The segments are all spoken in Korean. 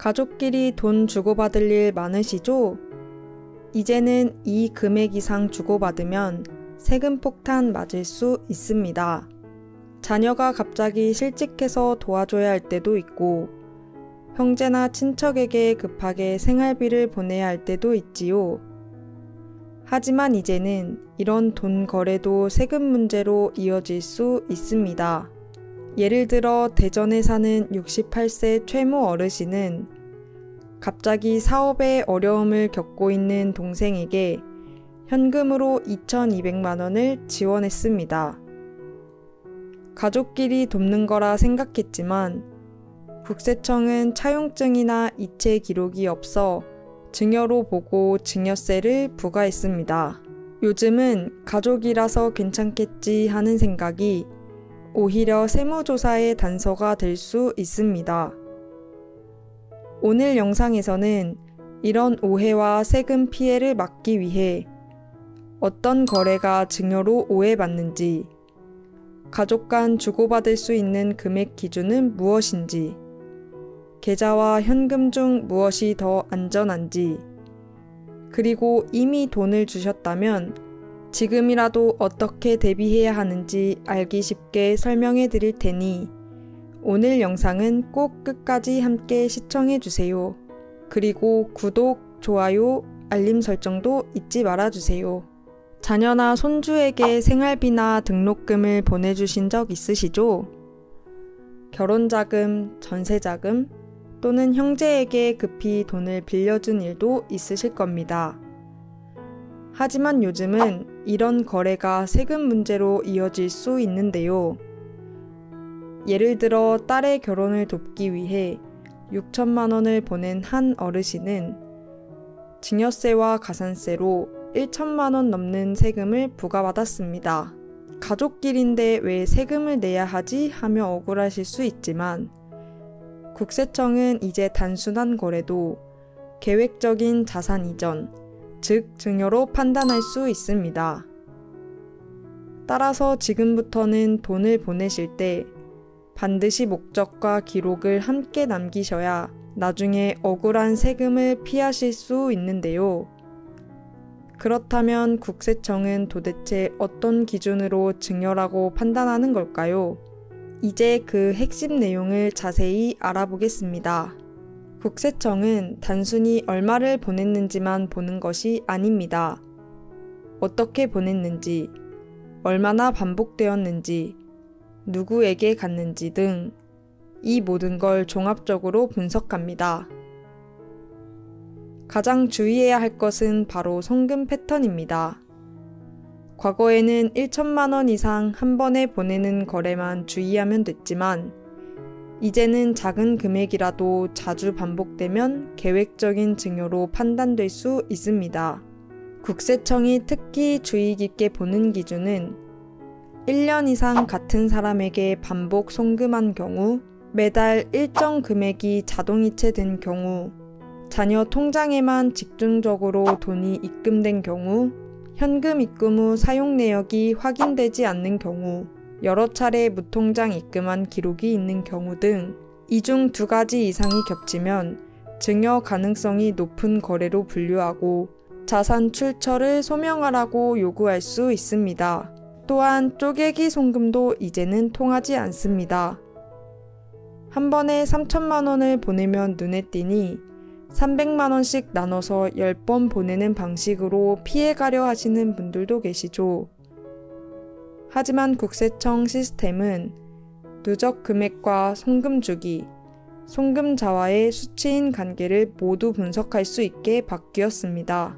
가족끼리 돈 주고받을 일 많으시죠? 이제는 이 금액 이상 주고받으면 세금 폭탄 맞을 수 있습니다. 자녀가 갑자기 실직해서 도와줘야 할 때도 있고, 형제나 친척에게 급하게 생활비를 보내야 할 때도 있지요. 하지만 이제는 이런 돈 거래도 세금 문제로 이어질 수 있습니다. 예를 들어 대전에 사는 68세 최모 어르신은 갑자기 사업에 어려움을 겪고 있는 동생에게 현금으로 2,200만 원을 지원했습니다. 가족끼리 돕는 거라 생각했지만 국세청은 차용증이나 이체 기록이 없어 증여로 보고 증여세를 부과했습니다. 요즘은 가족이라서 괜찮겠지 하는 생각이 오히려 세무조사의 단서가 될 수 있습니다. 오늘 영상에서는 이런 오해와 세금 피해를 막기 위해 어떤 거래가 증여로 오해받는지, 가족 간 주고받을 수 있는 금액 기준은 무엇인지, 계좌와 현금 중 무엇이 더 안전한지, 그리고 이미 돈을 주셨다면 지금이라도 어떻게 대비해야 하는지 알기 쉽게 설명해 드릴 테니 오늘 영상은 꼭 끝까지 함께 시청해 주세요. 그리고 구독, 좋아요, 알림 설정도 잊지 말아 주세요. 자녀나 손주에게 생활비나 등록금을 보내주신 적 있으시죠? 결혼자금, 전세자금 또는 형제에게 급히 돈을 빌려준 일도 있으실 겁니다. 하지만 요즘은 이런 거래가 세금 문제로 이어질 수 있는데요. 예를 들어 딸의 결혼을 돕기 위해 6천만 원을 보낸 한 어르신은 증여세와 가산세로 1천만 원 넘는 세금을 부과받았습니다. 가족끼리인데 왜 세금을 내야 하지 하며 억울하실 수 있지만 국세청은 이제 단순한 거래도 계획적인 자산 이전, 즉 증여로 판단할 수 있습니다. 따라서 지금부터는 돈을 보내실 때 반드시 목적과 기록을 함께 남기셔야 나중에 억울한 세금을 피하실 수 있는데요. 그렇다면 국세청은 도대체 어떤 기준으로 증여라고 판단하는 걸까요? 이제 그 핵심 내용을 자세히 알아보겠습니다. 국세청은 단순히 얼마를 보냈는지만 보는 것이 아닙니다. 어떻게 보냈는지, 얼마나 반복되었는지, 누구에게 갔는지 등 이 모든 걸 종합적으로 분석합니다. 가장 주의해야 할 것은 바로 송금 패턴입니다. 과거에는 1천만 원 이상 한 번에 보내는 거래만 주의하면 됐지만 이제는 작은 금액이라도 자주 반복되면 계획적인 증여로 판단될 수 있습니다. 국세청이 특히 주의 깊게 보는 기준은 1년 이상 같은 사람에게 반복 송금한 경우, 매달 일정 금액이 자동이체된 경우, 자녀 통장에만 집중적으로 돈이 입금된 경우, 현금 입금 후 사용 내역이 확인되지 않는 경우, 여러 차례 무통장 입금한 기록이 있는 경우 등 이 중 2가지 이상이 겹치면 증여 가능성이 높은 거래로 분류하고 자산 출처를 소명하라고 요구할 수 있습니다. 또한 쪼개기 송금도 이제는 통하지 않습니다. 한 번에 3천만 원을 보내면 눈에 띄니 300만 원씩 나눠서 10번 보내는 방식으로 피해가려 하시는 분들도 계시죠. 하지만 국세청 시스템은 누적 금액과 송금 주기, 송금자와의 수치인 관계를 모두 분석할 수 있게 바뀌었습니다.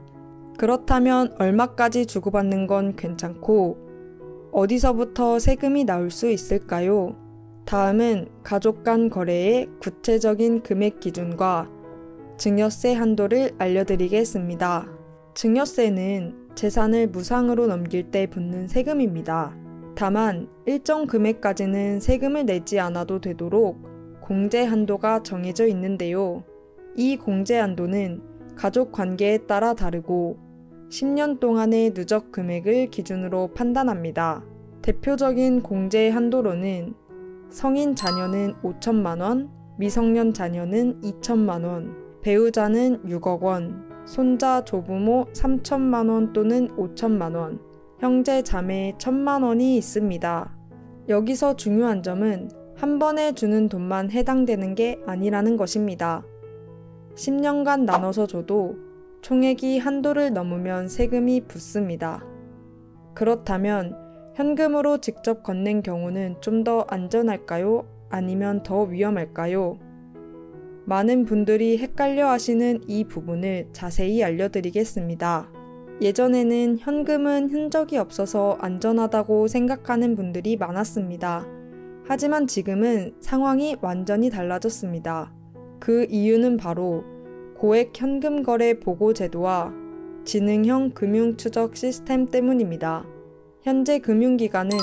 그렇다면 얼마까지 주고받는 건 괜찮고 어디서부터 세금이 나올 수 있을까요? 다음은 가족 간 거래의 구체적인 금액 기준과 증여세 한도를 알려드리겠습니다. 증여세는 재산을 무상으로 넘길 때 붙는 세금입니다. 다만 일정 금액까지는 세금을 내지 않아도 되도록 공제 한도가 정해져 있는데요. 이 공제 한도는 가족 관계에 따라 다르고 10년 동안의 누적 금액을 기준으로 판단합니다. 대표적인 공제 한도로는 성인 자녀는 5천만 원, 미성년 자녀는 2천만 원, 배우자는 6억 원, 손자 조부모 3천만 원 또는 5천만 원, 형제 자매 1천만 원이 있습니다. 여기서 중요한 점은 한 번에 주는 돈만 해당되는 게 아니라는 것입니다. 10년간 나눠서 줘도 총액이 한도를 넘으면 세금이 붙습니다. 그렇다면 현금으로 직접 건넨 경우는 좀 더 안전할까요? 아니면 더 위험할까요? 많은 분들이 헷갈려 하시는 이 부분을 자세히 알려드리겠습니다. 예전에는 현금은 흔적이 없어서 안전하다고 생각하는 분들이 많았습니다. 하지만 지금은 상황이 완전히 달라졌습니다. 그 이유는 바로 고액 현금 거래 보고 제도와 지능형 금융 추적 시스템 때문입니다. 현재 금융기관은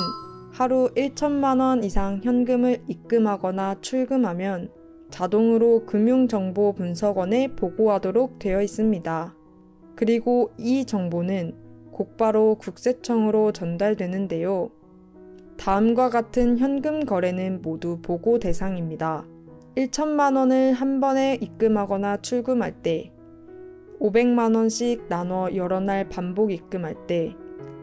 하루 1천만 원 이상 현금을 입금하거나 출금하면 자동으로 금융정보분석원에 보고하도록 되어 있습니다. 그리고 이 정보는 곧바로 국세청으로 전달되는데요. 다음과 같은 현금 거래는 모두 보고 대상입니다. 1천만 원을 한 번에 입금하거나 출금할 때, 500만 원씩 나눠 여러 날 반복 입금할 때,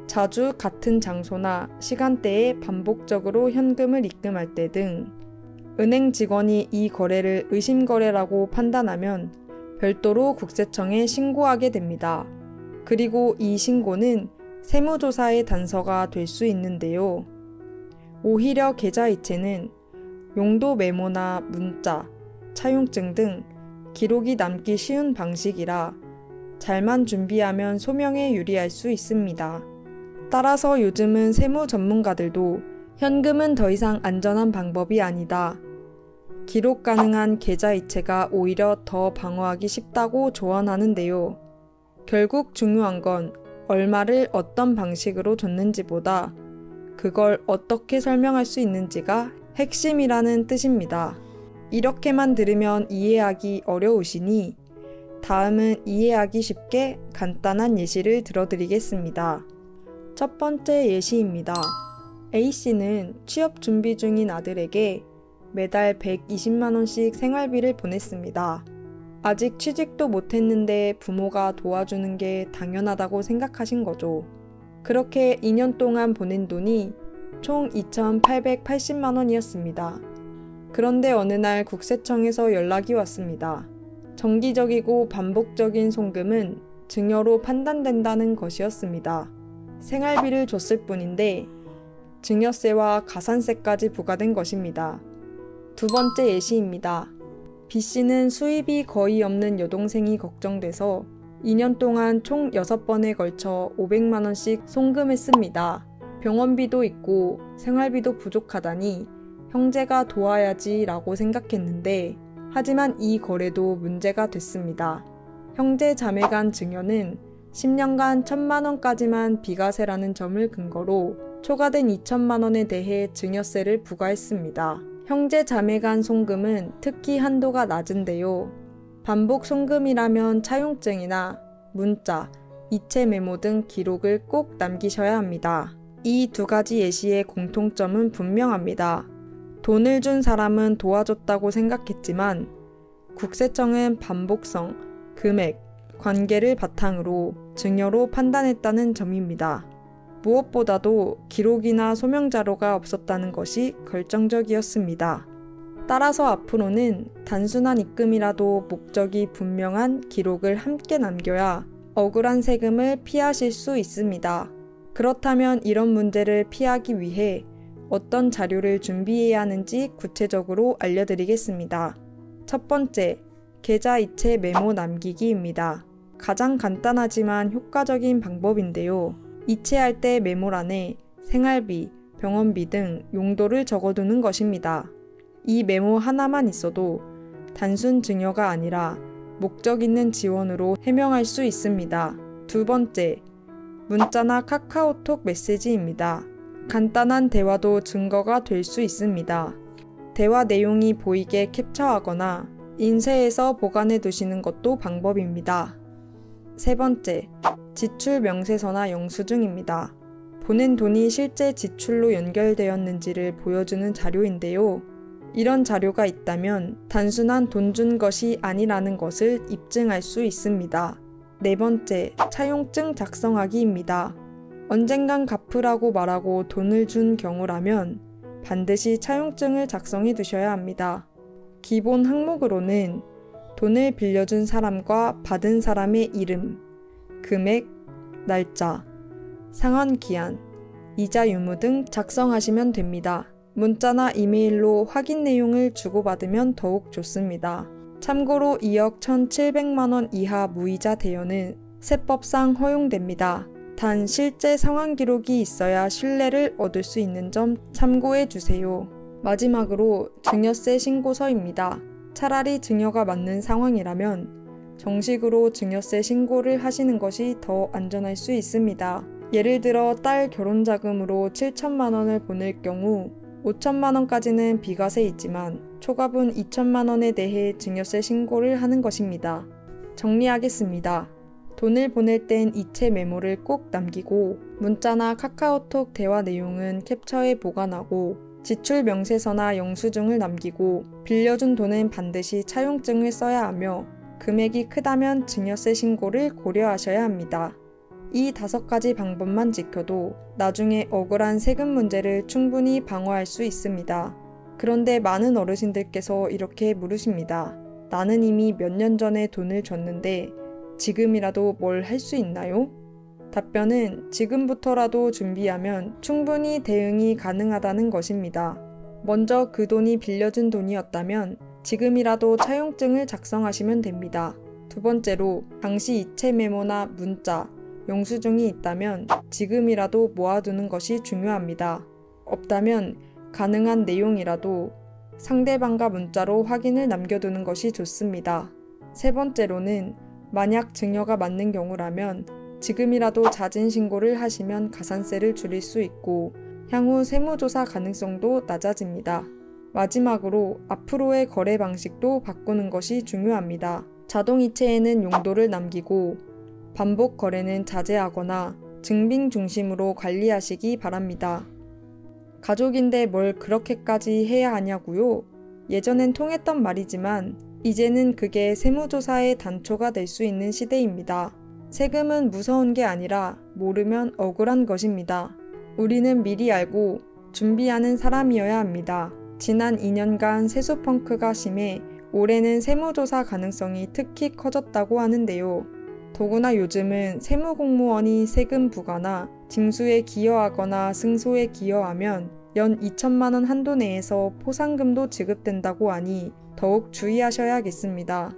자주 같은 장소나 시간대에 반복적으로 현금을 입금할 때 등 은행 직원이 이 거래를 의심거래라고 판단하면 별도로 국세청에 신고하게 됩니다. 그리고 이 신고는 세무조사의 단서가 될 수 있는데요. 오히려 계좌이체는 용도 메모나 문자, 차용증 등 기록이 남기 쉬운 방식이라 잘만 준비하면 소명에 유리할 수 있습니다. 따라서 요즘은 세무 전문가들도 현금은 더 이상 안전한 방법이 아니다. 기록 가능한 계좌이체가 오히려 더 방어하기 쉽다고 조언하는데요. 결국 중요한 건 얼마를 어떤 방식으로 줬는지보다 그걸 어떻게 설명할 수 있는지가 핵심이라는 뜻입니다. 이렇게만 들으면 이해하기 어려우시니 다음은 이해하기 쉽게 간단한 예시를 들어드리겠습니다. 첫 번째 예시입니다. A씨는 취업 준비 중인 아들에게 매달 120만원씩 생활비를 보냈습니다. 아직 취직도 못했는데 부모가 도와주는 게 당연하다고 생각하신 거죠. 그렇게 2년 동안 보낸 돈이 총 2,880만원이었습니다. 그런데 어느 날 국세청에서 연락이 왔습니다. 정기적이고 반복적인 송금은 증여로 판단된다는 것이었습니다. 생활비를 줬을 뿐인데 증여세와 가산세까지 부과된 것입니다. 두 번째 예시입니다. B씨는 수입이 거의 없는 여동생이 걱정돼서 2년 동안 총 6번에 걸쳐 500만원씩 송금했습니다. 병원비도 있고 생활비도 부족하다니 형제가 도와야지 라고 생각했는데 하지만 이 거래도 문제가 됐습니다. 형제 자매 간 증여는 10년간 1,000만원까지만 비과세라는 점을 근거로 초과된 2천만원에 대해 증여세를 부과했습니다. 형제 자매 간 송금은 특히 한도가 낮은데요. 반복 송금이라면 차용증이나 문자, 이체 메모 등 기록을 꼭 남기셔야 합니다. 이 두 가지 예시의 공통점은 분명합니다. 돈을 준 사람은 도와줬다고 생각했지만 국세청은 반복성, 금액, 관계를 바탕으로 증여로 판단했다는 점입니다. 무엇보다도 기록이나 소명 자료가 없었다는 것이 결정적이었습니다. 따라서 앞으로는 단순한 입금이라도 목적이 분명한 기록을 함께 남겨야 억울한 세금을 피하실 수 있습니다. 그렇다면 이런 문제를 피하기 위해 어떤 자료를 준비해야 하는지 구체적으로 알려드리겠습니다. 첫 번째, 계좌이체 메모 남기기입니다. 가장 간단하지만 효과적인 방법인데요. 이체할 때 메모란에 생활비, 병원비 등 용도를 적어두는 것입니다. 이 메모 하나만 있어도 단순 증여가 아니라 목적 있는 지원으로 해명할 수 있습니다. 두 번째, 문자나 카카오톡 메시지입니다. 간단한 대화도 증거가 될 수 있습니다. 대화 내용이 보이게 캡처하거나 인쇄해서 보관해 두시는 것도 방법입니다. 세 번째, 지출 명세서나 영수증입니다. 보낸 돈이 실제 지출로 연결되었는지를 보여주는 자료인데요. 이런 자료가 있다면 단순한 돈 준 것이 아니라는 것을 입증할 수 있습니다. 네 번째, 차용증 작성하기입니다. 언젠간 갚으라고 말하고 돈을 준 경우라면 반드시 차용증을 작성해 두셔야 합니다. 기본 항목으로는 돈을 빌려준 사람과 받은 사람의 이름, 금액, 날짜, 상환 기한, 이자 유무 등 작성하시면 됩니다. 문자나 이메일로 확인 내용을 주고받으면 더욱 좋습니다. 참고로 2억 1,700만 원 이하 무이자 대여는 세법상 허용됩니다. 단 실제 상환 기록이 있어야 신뢰를 얻을 수 있는 점 참고해 주세요. 마지막으로 증여세 신고서입니다. 차라리 증여가 맞는 상황이라면 정식으로 증여세 신고를 하시는 것이 더 안전할 수 있습니다. 예를 들어 딸 결혼자금으로 7천만 원을 보낼 경우 5천만 원까지는 비과세이지만 초과분 2천만 원에 대해 증여세 신고를 하는 것입니다. 정리하겠습니다. 돈을 보낼 땐 이체 메모를 꼭 남기고 문자나 카카오톡 대화 내용은 캡처해 보관하고 지출 명세서나 영수증을 남기고 빌려준 돈은 반드시 차용증을 써야 하며 금액이 크다면 증여세 신고를 고려하셔야 합니다. 이 5가지 방법만 지켜도 나중에 억울한 세금 문제를 충분히 방어할 수 있습니다. 그런데 많은 어르신들께서 이렇게 물으십니다. 나는 이미 몇 년 전에 돈을 줬는데 지금이라도 뭘 할 수 있나요? 답변은 지금부터라도 준비하면 충분히 대응이 가능하다는 것입니다. 먼저 그 돈이 빌려준 돈이었다면 지금이라도 차용증을 작성하시면 됩니다. 두 번째로 당시 이체 메모나 문자, 영수증이 있다면 지금이라도 모아두는 것이 중요합니다. 없다면 가능한 내용이라도 상대방과 문자로 확인을 남겨두는 것이 좋습니다. 세 번째로는 만약 증여가 맞는 경우라면 지금이라도 자진 신고를 하시면 가산세를 줄일 수 있고 향후 세무조사 가능성도 낮아집니다. 마지막으로 앞으로의 거래 방식도 바꾸는 것이 중요합니다. 자동이체에는 용도를 남기고 반복 거래는 자제하거나 증빙 중심으로 관리하시기 바랍니다. 가족인데 뭘 그렇게까지 해야 하냐고요? 예전엔 통했던 말이지만 이제는 그게 세무조사의 단초가 될 수 있는 시대입니다. 세금은 무서운 게 아니라 모르면 억울한 것입니다. 우리는 미리 알고 준비하는 사람이어야 합니다. 지난 2년간 세수펑크가 심해 올해는 세무조사 가능성이 특히 커졌다고 하는데요. 더구나 요즘은 세무공무원이 세금 부과나 징수에 기여하거나 승소에 기여하면 연 2천만 원 한도 내에서 포상금도 지급된다고 하니 더욱 주의하셔야겠습니다.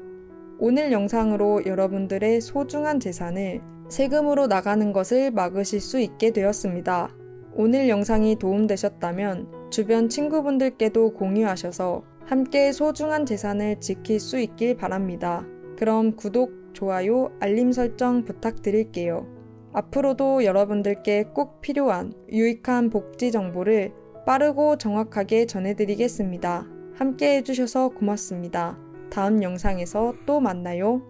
오늘 영상으로 여러분들의 소중한 재산을 세금으로 나가는 것을 막으실 수 있게 되었습니다. 오늘 영상이 도움되셨다면 주변 친구분들께도 공유하셔서 함께 소중한 재산을 지킬 수 있길 바랍니다. 그럼 구독, 좋아요, 알림 설정 부탁드릴게요. 앞으로도 여러분들께 꼭 필요한 유익한 복지 정보를 빠르고 정확하게 전해드리겠습니다. 함께 해주셔서 고맙습니다. 다음 영상에서 또 만나요.